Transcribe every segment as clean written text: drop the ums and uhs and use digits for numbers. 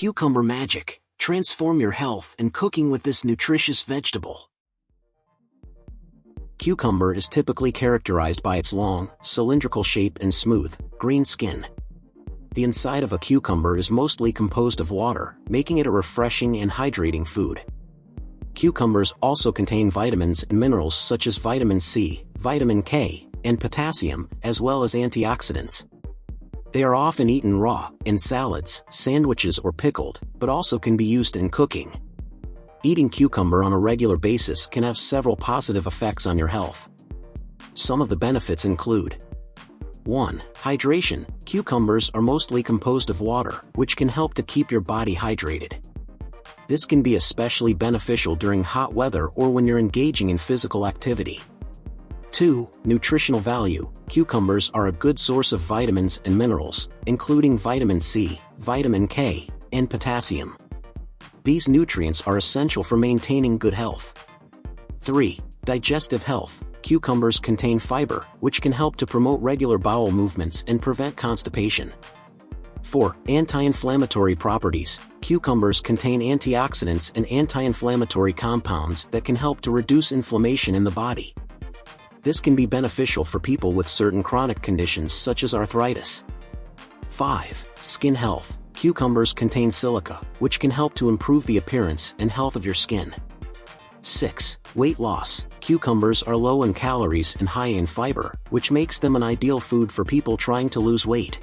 Cucumber magic. Transform your health and cooking with this nutritious vegetable. Cucumber is typically characterized by its long, cylindrical shape and smooth, green skin. The inside of a cucumber is mostly composed of water, making it a refreshing and hydrating food. Cucumbers also contain vitamins and minerals such as vitamin C, vitamin K, and potassium, as well as antioxidants. They are often eaten raw, in salads, sandwiches or pickled, but also can be used in cooking. Eating cucumber on a regular basis can have several positive effects on your health. Some of the benefits include: 1. Hydration. Cucumbers are mostly composed of water, which can help to keep your body hydrated. This can be especially beneficial during hot weather or when you're engaging in physical activity. 2. Nutritional value. Cucumbers are a good source of vitamins and minerals, including vitamin C, vitamin K, and potassium. These nutrients are essential for maintaining good health. 3. Digestive health. Cucumbers contain fiber, which can help to promote regular bowel movements and prevent constipation. 4. Anti-inflammatory properties. Cucumbers contain antioxidants and anti-inflammatory compounds that can help to reduce inflammation in the body. This can be beneficial for people with certain chronic conditions such as arthritis. 5. Skin health. Cucumbers contain silica, which can help to improve the appearance and health of your skin. 6. Weight loss. Cucumbers are low in calories and high in fiber, which makes them an ideal food for people trying to lose weight.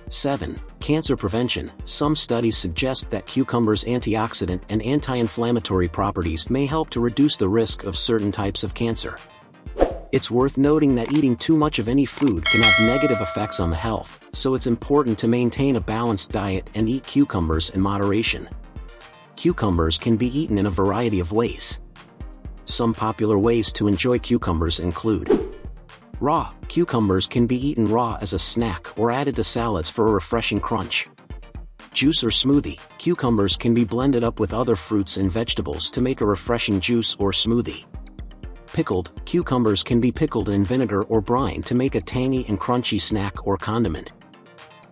7. Cancer prevention. Some studies suggest that cucumbers' antioxidant and anti-inflammatory properties may help to reduce the risk of certain types of cancer. It's worth noting that eating too much of any food can have negative effects on the health, so it's important to maintain a balanced diet and eat cucumbers in moderation. Cucumbers can be eaten in a variety of ways. Some popular ways to enjoy cucumbers include: raw. Cucumbers can be eaten raw as a snack or added to salads for a refreshing crunch. Juice or smoothie. Cucumbers can be blended up with other fruits and vegetables to make a refreshing juice or smoothie. Pickled. Cucumbers can be pickled in vinegar or brine to make a tangy and crunchy snack or condiment.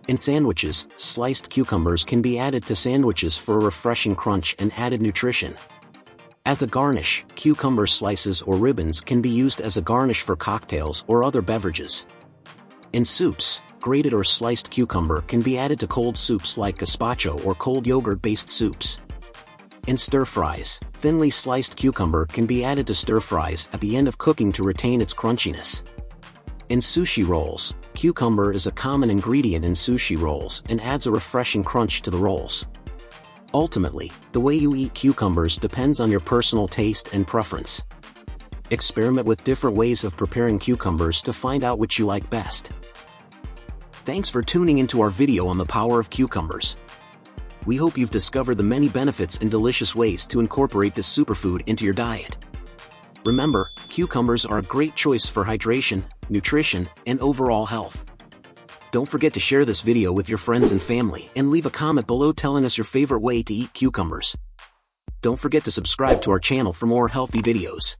In sandwiches, sliced cucumbers can be added to sandwiches for a refreshing crunch and added nutrition. As a garnish, cucumber slices or ribbons can be used as a garnish for cocktails or other beverages. In soups, grated or sliced cucumber can be added to cold soups like gazpacho or cold yogurt-based soups. In stir-fries, thinly sliced cucumber can be added to stir-fries at the end of cooking to retain its crunchiness. In sushi rolls, cucumber is a common ingredient in sushi rolls and adds a refreshing crunch to the rolls. Ultimately, the way you eat cucumbers depends on your personal taste and preference. Experiment with different ways of preparing cucumbers to find out which you like best. Thanks for tuning into our video on the power of cucumbers. We hope you've discovered the many benefits and delicious ways to incorporate this superfood into your diet. Remember, cucumbers are a great choice for hydration, nutrition, and overall health. Don't forget to share this video with your friends and family and leave a comment below telling us your favorite way to eat cucumbers. Don't forget to subscribe to our channel for more healthy videos.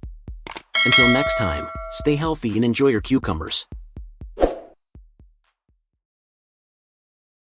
Until next time, stay healthy and enjoy your cucumbers.